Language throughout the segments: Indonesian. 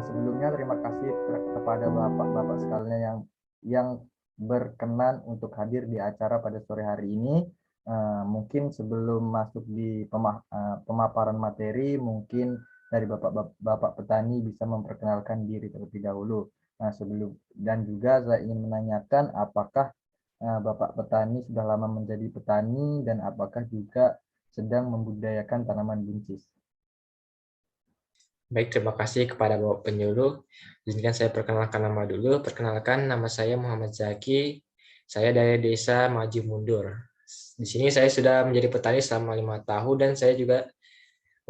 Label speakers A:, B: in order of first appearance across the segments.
A: Sebelumnya terima kasih kepada bapak-bapak sekalian yang berkenan untuk hadir di acara pada sore hari ini. Mungkin sebelum masuk di pemaparan materi, mungkin dari bapak petani bisa memperkenalkan diri terlebih dahulu. Nah, dan juga saya ingin menanyakan apakah bapak petani sudah lama menjadi petani dan apakah juga sedang membudidayakan tanaman buncis.
B: Baik, terima kasih kepada Bapak penyuluh. Izinkan saya perkenalkan nama dulu. Perkenalkan, nama saya Muhammad Zaki. Saya dari Desa Maju Mundur. Di sini saya sudah menjadi petani selama 5 tahun dan saya juga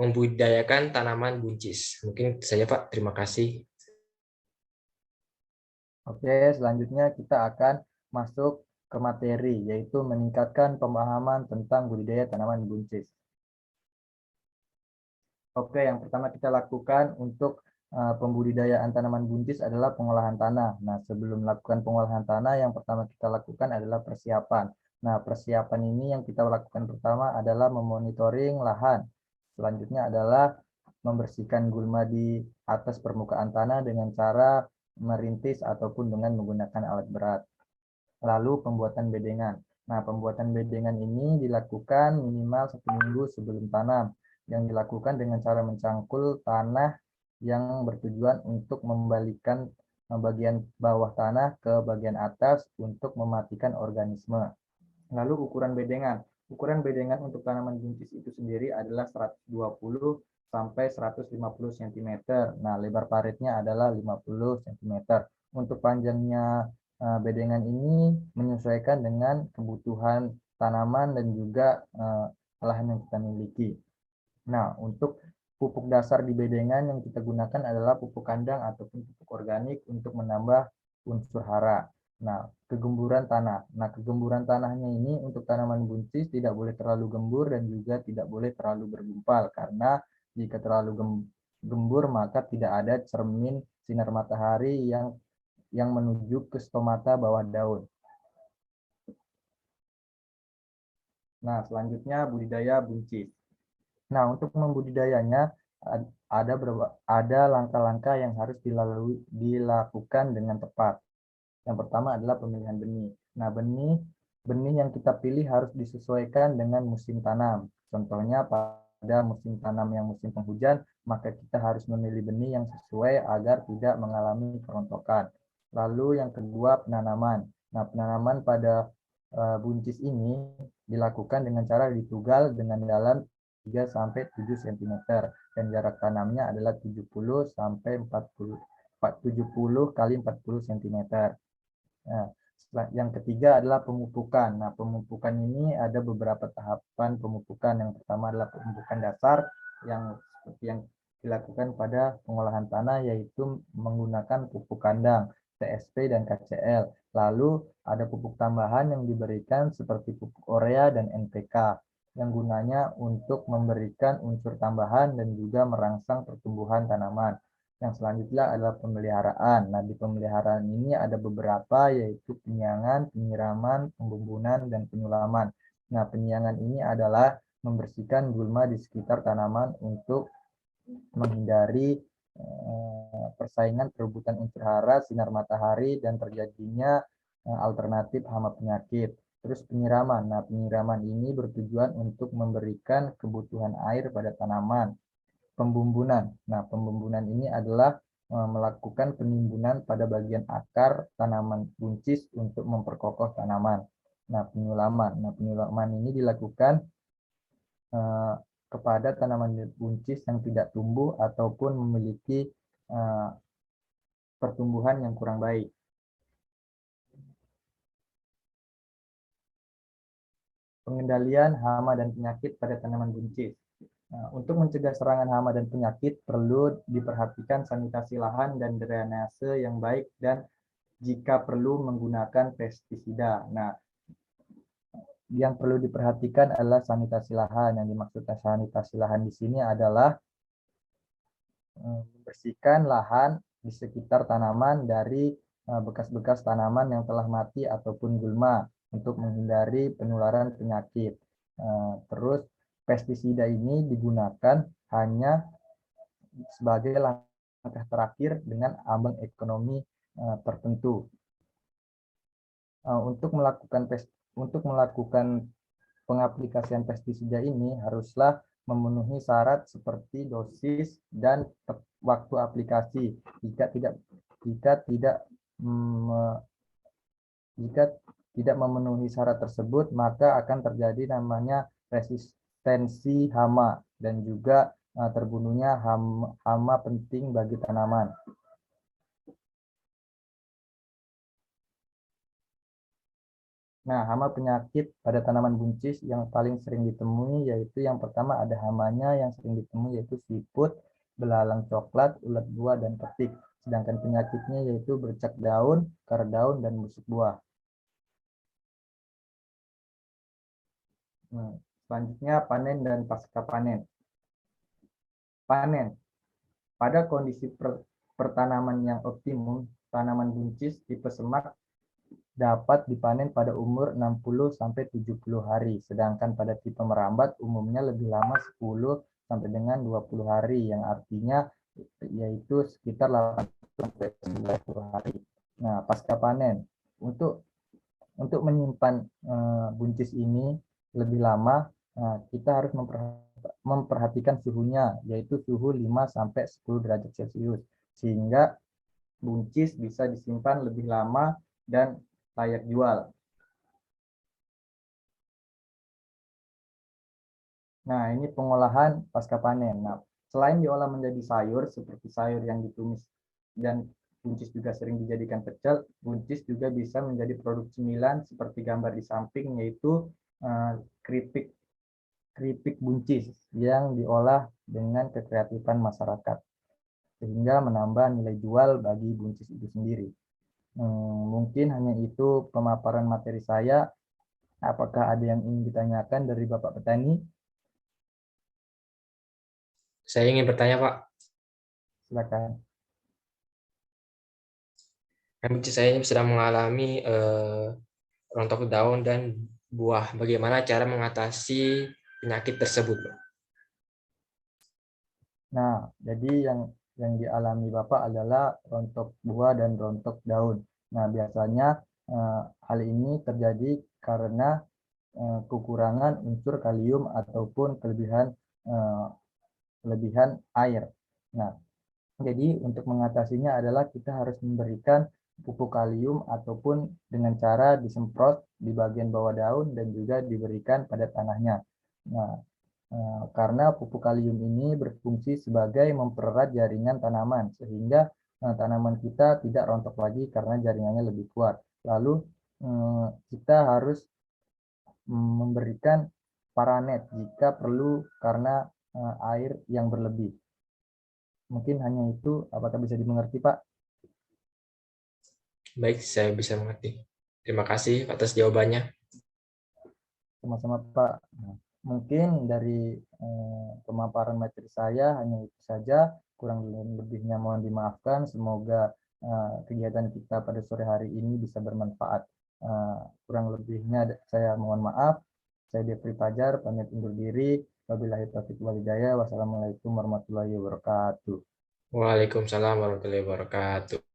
B: membudidayakan tanaman buncis. Mungkin saja Pak, terima kasih.
A: Oke, selanjutnya kita akan masuk ke materi, yaitu meningkatkan pemahaman tentang budidaya tanaman buncis. Oke, yang pertama kita lakukan untuk pembudidayaan tanaman buncis adalah pengolahan tanah. Nah, sebelum melakukan pengolahan tanah, yang pertama kita lakukan adalah persiapan. Nah, persiapan ini yang kita lakukan pertama adalah memonitoring lahan. Selanjutnya adalah membersihkan gulma di atas permukaan tanah dengan cara merintis ataupun dengan menggunakan alat berat. Lalu pembuatan bedengan. Nah, pembuatan bedengan ini dilakukan minimal 1 minggu sebelum tanam, yang dilakukan dengan cara mencangkul tanah yang bertujuan untuk membalikkan bagian bawah tanah ke bagian atas untuk mematikan organisme. Lalu ukuran bedengan. Ukuran bedengan untuk tanaman buncis itu sendiri adalah 120 sampai 150 cm. Nah, lebar paritnya adalah 50 cm. Untuk panjangnya bedengan ini menyesuaikan dengan kebutuhan tanaman dan juga lahan yang kita miliki. Nah, untuk pupuk dasar di bedengan yang kita gunakan adalah pupuk kandang ataupun pupuk organik untuk menambah unsur hara. Nah, kegemburan tanah. Nah, kegemburan tanahnya ini untuk tanaman buncis tidak boleh terlalu gembur dan juga tidak boleh terlalu bergumpal, karena jika terlalu gembur maka tidak ada cermin sinar matahari yang menuju ke stomata bawah daun. Nah, selanjutnya budidaya buncis. Nah, untuk membudidayanya ada langkah-langkah yang harus dilakukan dengan tepat. Yang pertama adalah pemilihan benih. Nah, benih yang kita pilih harus disesuaikan dengan musim tanam. Contohnya pada musim tanam yang musim penghujan, maka kita harus memilih benih yang sesuai agar tidak mengalami kerontokan. Lalu yang kedua, penanaman. Nah, penanaman pada buncis ini dilakukan dengan cara ditugal dengan dalam 3 sampai 7 cm dan jarak tanamnya adalah 70 sampai 70 kali 40 cm. Nah, yang ketiga adalah pemupukan. Nah, pemupukan ini ada beberapa tahapan pemupukan. Yang pertama adalah pemupukan dasar yang seperti yang dilakukan pada pengolahan tanah, yaitu menggunakan pupuk kandang, TSP dan KCL. Lalu ada pupuk tambahan yang diberikan seperti pupuk urea dan NPK yang gunanya untuk memberikan unsur tambahan dan juga merangsang pertumbuhan tanaman. Yang selanjutnya adalah pemeliharaan. Nah, di pemeliharaan ini ada beberapa, yaitu penyiangan, penyiraman, pembumbunan, dan penyulaman. Nah, penyiangan ini adalah membersihkan gulma di sekitar tanaman untuk menghindari persaingan perebutan unsur hara, sinar matahari, dan terjadinya alternatif hama penyakit. Terus penyiraman. Nah, penyiraman ini bertujuan untuk memberikan kebutuhan air pada tanaman. Pembumbunan. Nah, pembumbunan ini adalah melakukan penimbunan pada bagian akar tanaman buncis untuk memperkokoh tanaman. Nah, penyulaman. Nah, penyulaman ini dilakukan kepada tanaman buncis yang tidak tumbuh ataupun memiliki pertumbuhan yang kurang baik. Pengendalian hama dan penyakit pada tanaman buncis. Nah, untuk mencegah serangan hama dan penyakit, perlu diperhatikan sanitasi lahan dan drainase yang baik dan jika perlu menggunakan pestisida. Nah, yang perlu diperhatikan adalah sanitasi lahan. Yang dimaksud sanitasi lahan di sini adalah membersihkan lahan di sekitar tanaman dari bekas-bekas tanaman yang telah mati ataupun gulma untuk menghindari penularan penyakit. Terus pestisida ini digunakan hanya sebagai langkah langkah terakhir dengan ambang ekonomi tertentu. Untuk melakukan pengaplikasian pestisida ini haruslah memenuhi syarat seperti dosis dan waktu aplikasi. Jika tidak memenuhi syarat tersebut, maka akan terjadi namanya resistensi hama dan juga terbunuhnya hama penting bagi tanaman. Nah, hama penyakit pada tanaman buncis yang paling sering ditemui yaitu yang pertama ada hamanya yang sering ditemui yaitu siput, belalang coklat, ulat buah, dan petik. Sedangkan penyakitnya yaitu bercak daun, akar daun, dan busuk buah. Selanjutnya panen dan pasca panen. Panen. Pada kondisi pertanaman yang optimum, tanaman buncis tipe semak dapat dipanen pada umur 60-70 hari, sedangkan pada tipe merambat umumnya lebih lama 10 sampai dengan 20 hari, yang artinya yaitu sekitar 8-90 hari. Nah, pasca panen. Untuk menyimpan buncis ini lebih lama, kita harus memperhatikan suhunya, yaitu suhu 5-10 derajat Celcius, sehingga buncis bisa disimpan lebih lama dan layak jual. Nah, ini pengolahan pasca panen. Nah, selain diolah menjadi sayur, seperti sayur yang ditumis dan buncis juga sering dijadikan pecel, buncis juga bisa menjadi produk cemilan seperti gambar di samping, yaitu keripik buncis yang diolah dengan kekreatifan masyarakat, sehingga menambah nilai jual bagi buncis itu sendiri. Mungkin hanya itu pemaparan materi saya. Apakah ada yang ingin ditanyakan dari Bapak Petani?
B: Saya ingin bertanya, Pak.
A: Silakan.
B: Buncis saya sedang mengalami rontok daun dan buah. Bagaimana cara mengatasi penyakit tersebut, Pak?
A: Nah, jadi yang dialami Bapak adalah rontok buah dan rontok daun. Nah, biasanya hal ini terjadi karena kekurangan unsur kalium ataupun kelebihan air. Nah, jadi untuk mengatasinya adalah kita harus memberikan pupuk kalium ataupun dengan cara disemprot di bagian bawah daun dan juga diberikan pada tanahnya. Nah, karena pupuk kalium ini berfungsi sebagai mempererat jaringan tanaman sehingga tanaman kita tidak rontok lagi karena jaringannya lebih kuat. Lalu kita harus memberikan paranet jika perlu karena air yang berlebih. Mungkin hanya itu. Apakah bisa dimengerti, Pak?
B: Baik, saya bisa mengerti. Terima kasih atas jawabannya.
A: Sama-sama, Pak. Nah, mungkin dari pemaparan materi saya hanya itu saja. Kurang lebihnya mohon dimaafkan. Semoga kegiatan kita pada sore hari ini bisa bermanfaat. Kurang lebihnya saya mohon maaf. Saya Depri Fajar, pamit undur diri. Wabillahi taufiq wal hidayah. Wassalamualaikum warahmatullahi wabarakatuh.
B: Waalaikumsalam warahmatullahi wabarakatuh.